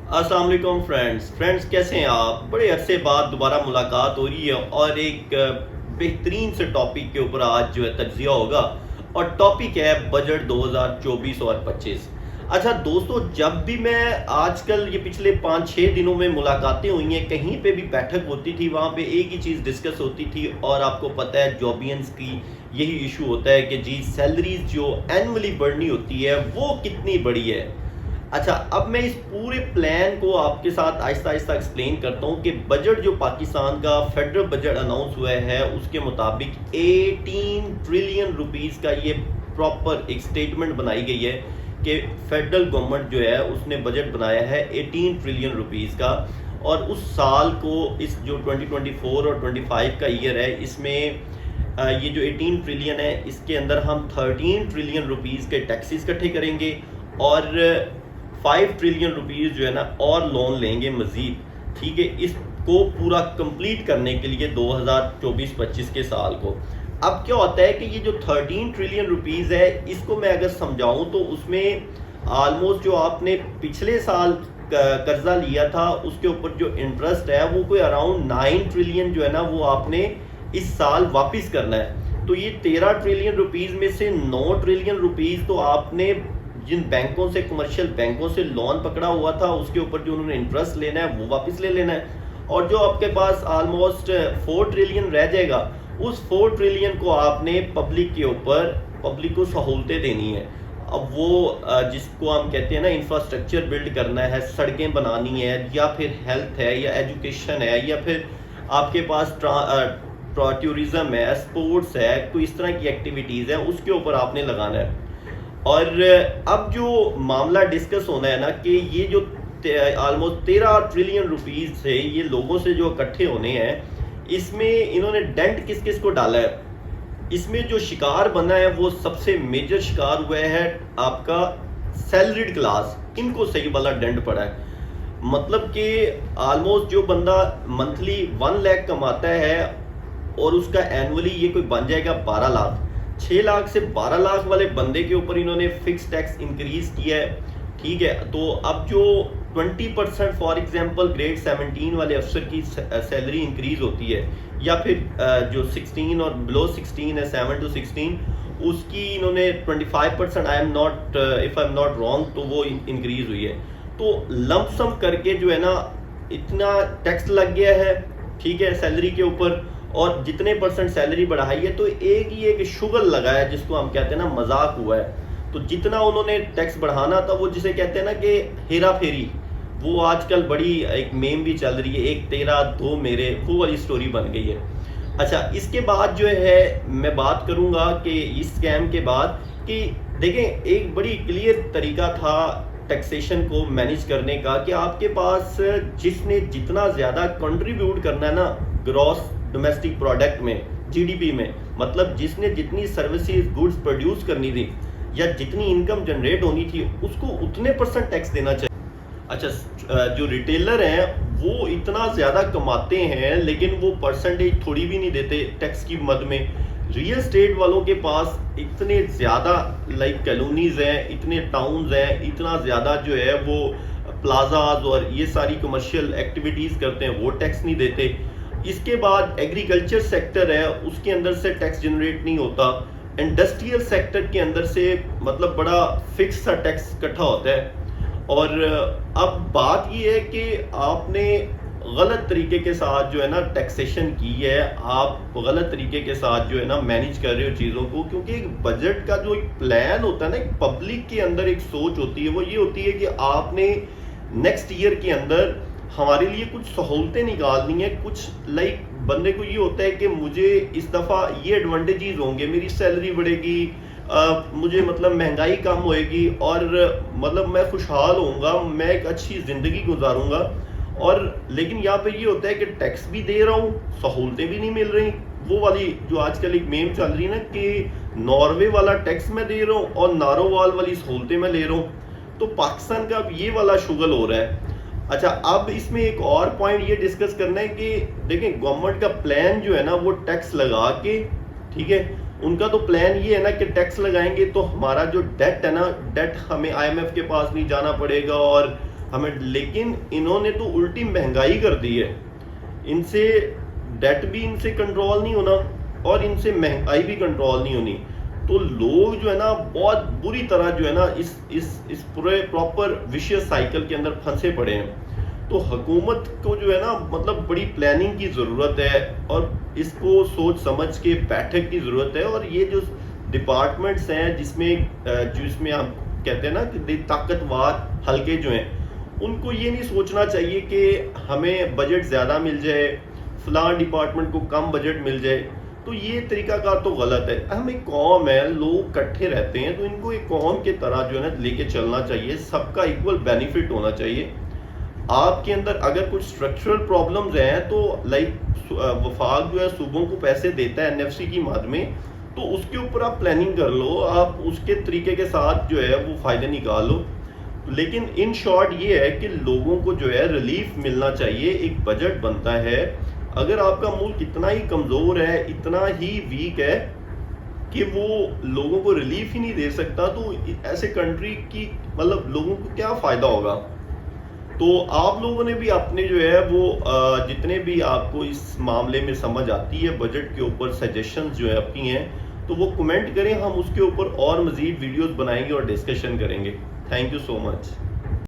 अस्सलाम वालेकुम फ्रेंड्स कैसे हैं आप। बड़े अरसे बाद दोबारा मुलाकात हो रही है और एक बेहतरीन से टॉपिक के ऊपर आज जो है तज्जिया होगा। और टॉपिक है बजट 2024 और 25। अच्छा दोस्तों, जब भी मैं आजकल ये पिछले 5-6 दिनों में मुलाकातें हुई हैं, कहीं पे भी बैठक होती थी वहाँ पे एक ही चीज़ डिस्कस होती थी। और आपको पता है जॉबियंस की यही इशू होता है कि जी सैलरीज जो एनुअली बढ़नी होती है वो कितनी बड़ी है। अच्छा, अब मैं इस पूरे प्लान को आपके साथ आहिस्ता आहिस्ता एक्सप्लेन करता हूँ कि बजट जो पाकिस्तान का फेडरल बजट अनाउंस हुआ है उसके मुताबिक 18 ट्रिलियन रुपीस का ये प्रॉपर एक स्टेटमेंट बनाई गई है कि फेडरल गवर्नमेंट जो है उसने बजट बनाया है 18 ट्रिलियन रुपीस का। और उस साल को इस जो 2024 और 25 का ईयर है इसमें ये जो 18 ट्रिलियन है इसके अंदर हम 13 ट्रिलियन रुपीस के टैक्सेस इकट्ठे करेंगे और 5 ट्रिलियन रुपीस जो है ना और लोन लेंगे मजीद। ठीक है, इसको पूरा कंप्लीट करने के लिए 2024-25 के साल को। अब क्या होता है कि ये जो 13 ट्रिलियन रुपीस है इसको मैं अगर समझाऊं तो उसमें ऑलमोस्ट जो आपने पिछले साल कर्जा लिया था उसके ऊपर जो इंटरेस्ट है वो कोई अराउंड 9 ट्रिलियन जो है ना वो आपने इस साल वापस करना है। तो ये 13 ट्रिलियन रुपीस में से 9 ट्रिलियन रुपीस तो आपने जिन बैंकों से, कमर्शियल बैंकों से लोन पकड़ा हुआ था उसके ऊपर जो उन्होंने इंटरेस्ट लेना है वो वापस ले लेना है। और जो आपके पास ऑलमोस्ट 4 ट्रिलियन रह जाएगा उस 4 ट्रिलियन को आपने पब्लिक के ऊपर, पब्लिक को सहूलतें देनी है। अब वो जिसको हम कहते हैं ना इंफ्रास्ट्रक्चर बिल्ड करना है, सड़कें बनानी है या फिर हेल्थ है या एजुकेशन है या फिर आपके पास टूरिज्म है, स्पोर्ट्स है, कोई इस तरह की एक्टिविटीज़ है उसके ऊपर आपने लगाना है। और अब जो मामला डिस्कस होना है ना कि ये जो ऑलमोस्ट 13 ट्रिलियन रुपीस से ये लोगों से जो इकट्ठे होने हैं इसमें इन्होंने डेंट किस किस को डाला है। इसमें जो शिकार बना है वो सबसे मेजर शिकार हुआ है आपका सैलरीड क्लास, इनको सही वाला डेंट पड़ा है। मतलब कि ऑलमोस्ट जो बंदा मंथली 1 लाख कमाता है और उसका एनुअली ये कोई बन जाएगा 12 लाख, 6 लाख से 12 लाख वाले बंदे के ऊपर इन्होंने फिक्स टैक्स इंक्रीज किया है। ठीक है, तो अब जो 20% फॉर एग्जांपल ग्रेड 17 वाले अफसर की सैलरी इंक्रीज होती है या फिर जो 16 और बिलो 16 है 7 to 16 उसकी इन्होंने 25% I am not if I am not wrong तो वो इंक्रीज हुई है। तो लंप सम करके जो है ना इतना टैक्स लग गया है, ठीक है, सैलरी के ऊपर। और जितने परसेंट सैलरी बढ़ाई है तो एक ही एक शुगल लगा है जिसको हम कहते हैं ना मजाक हुआ है। तो जितना उन्होंने टैक्स बढ़ाना था वो जिसे कहते हैं ना कि हेरा फेरी, वो आजकल बड़ी एक मेम भी चल रही है, 1 तेरा 2 मेरे, वो वाली स्टोरी बन गई है। अच्छा, इसके बाद जो है मैं बात करूंगा कि इस स्कैम के बाद कि देखें एक बड़ी क्लियर तरीका था टैक्सेशन को मैनेज करने का कि आपके पास जिसने जितना ज़्यादा कंट्रीब्यूट करना है ना ग्रॉस डोमेस्टिक प्रोडक्ट में, जीडीपी में, मतलब जिसने जितनी सर्विसेज गुड्स प्रोड्यूस करनी थी या जितनी इनकम जनरेट होनी थी उसको उतने परसेंट टैक्स देना चाहिए। अच्छा, जो रिटेलर हैं वो इतना ज़्यादा कमाते हैं लेकिन वो परसेंटेज थोड़ी भी नहीं देते टैक्स की मद में। रियल स्टेट वालों के पास इतने ज़्यादा लाइक कॉलोनीज हैं, इतने टाउन्स हैं, इतना ज़्यादा जो है वो प्लाजाज और ये सारी कमर्शियल एक्टिविटीज़ करते हैं, वो टैक्स नहीं देते। इसके बाद एग्रीकल्चर सेक्टर है उसके अंदर से टैक्स जनरेट नहीं होता। इंडस्ट्रियल सेक्टर के अंदर से मतलब बड़ा फिक्स सा टैक्स इकट्ठा होता है। और अब बात ये है कि आपने गलत तरीके के साथ जो है ना टैक्सेशन की है, आप गलत तरीके के साथ जो है ना मैनेज कर रहे हो चीज़ों को। क्योंकि एक बजट का जो एक प्लान होता है ना, एक पब्लिक के अंदर एक सोच होती है, वो ये होती है कि आपने नेक्स्ट ईयर के अंदर हमारे लिए कुछ सहूलतें निकालनी है। कुछ लाइक बंदे को ये होता है कि मुझे इस दफ़ा ये एडवांटेजेस होंगे, मेरी सैलरी बढ़ेगी, मुझे मतलब महंगाई कम होएगी और मतलब मैं खुशहाल होऊंगा, मैं एक अच्छी ज़िंदगी गुजारूंगा। और लेकिन यहाँ पे ये होता है कि टैक्स भी दे रहा हूँ, सहूलतें भी नहीं मिल रही। वो वाली जो आजकल एक मेम चल रही है ना कि नॉर्वे वाला टैक्स मैं दे रहा हूँ और नारोवाल वाली सहूलतें मैं ले रहा हूँ। तो पाकिस्तान का अब ये वाला शुगल हो रहा है। अच्छा, अब इसमें एक और पॉइंट ये डिस्कस करना है कि देखें गवर्नमेंट का प्लान जो है ना वो टैक्स लगा के, ठीक है, उनका तो प्लान ये है ना कि टैक्स लगाएंगे तो हमारा जो डेट है ना, डेट हमें आईएमएफ के पास नहीं जाना पड़ेगा और हमें, लेकिन इन्होंने तो उल्टी महंगाई कर दी है। इनसे डेट भी इनसे कंट्रोल नहीं होना और इनसे महंगाई भी कंट्रोल नहीं होनी, तो लोग जो है ना बहुत बुरी तरह जो है ना इस पूरे प्रॉपर विशियस साइकिल के अंदर फंसे पड़े हैं। तो हुकूमत को जो है ना मतलब बड़ी प्लानिंग की ज़रूरत है और इसको सोच समझ के बैठक की ज़रूरत है। और ये जो डिपार्टमेंट्स हैं जिसमें हम कहते हैं ना कि ताकतवर हल्के जो हैं, उनको ये नहीं सोचना चाहिए कि हमें बजट ज़्यादा मिल जाए, फलां डिपार्टमेंट को कम बजट मिल जाए। तो ये तरीकाकार तो गलत है। हम एक कौम है, लोग इकट्ठे रहते हैं, तो इनको एक कौम के तरह जो है ना लेके चलना चाहिए, सबका इक्वल बेनिफिट होना चाहिए। आपके अंदर अगर कुछ स्ट्रक्चरल प्रॉब्लम्स हैं तो लाइक वफाक जो है सूबों को पैसे देता है एनएफसी की मद में, तो उसके ऊपर आप प्लानिंग कर लो, आप उसके तरीके के साथ जो है वो फ़ायदे निकाल लो। लेकिन इन शॉर्ट ये है कि लोगों को जो है रिलीफ मिलना चाहिए। एक बजट बनता है, अगर आपका मुल्क इतना ही कमज़ोर है, इतना ही वीक है कि वो लोगों को रिलीफ ही नहीं दे सकता, तो ऐसे कंट्री की मतलब लोगों को क्या फ़ायदा होगा। तो आप लोगों ने भी अपने जो है वो जितने भी आपको इस मामले में समझ आती है बजट के ऊपर सजेशंस जो है अपनी हैं, तो वो कमेंट करें, हम उसके ऊपर और मज़ीद वीडियोस बनाएंगे और डिस्कशन करेंगे। Thank you so much.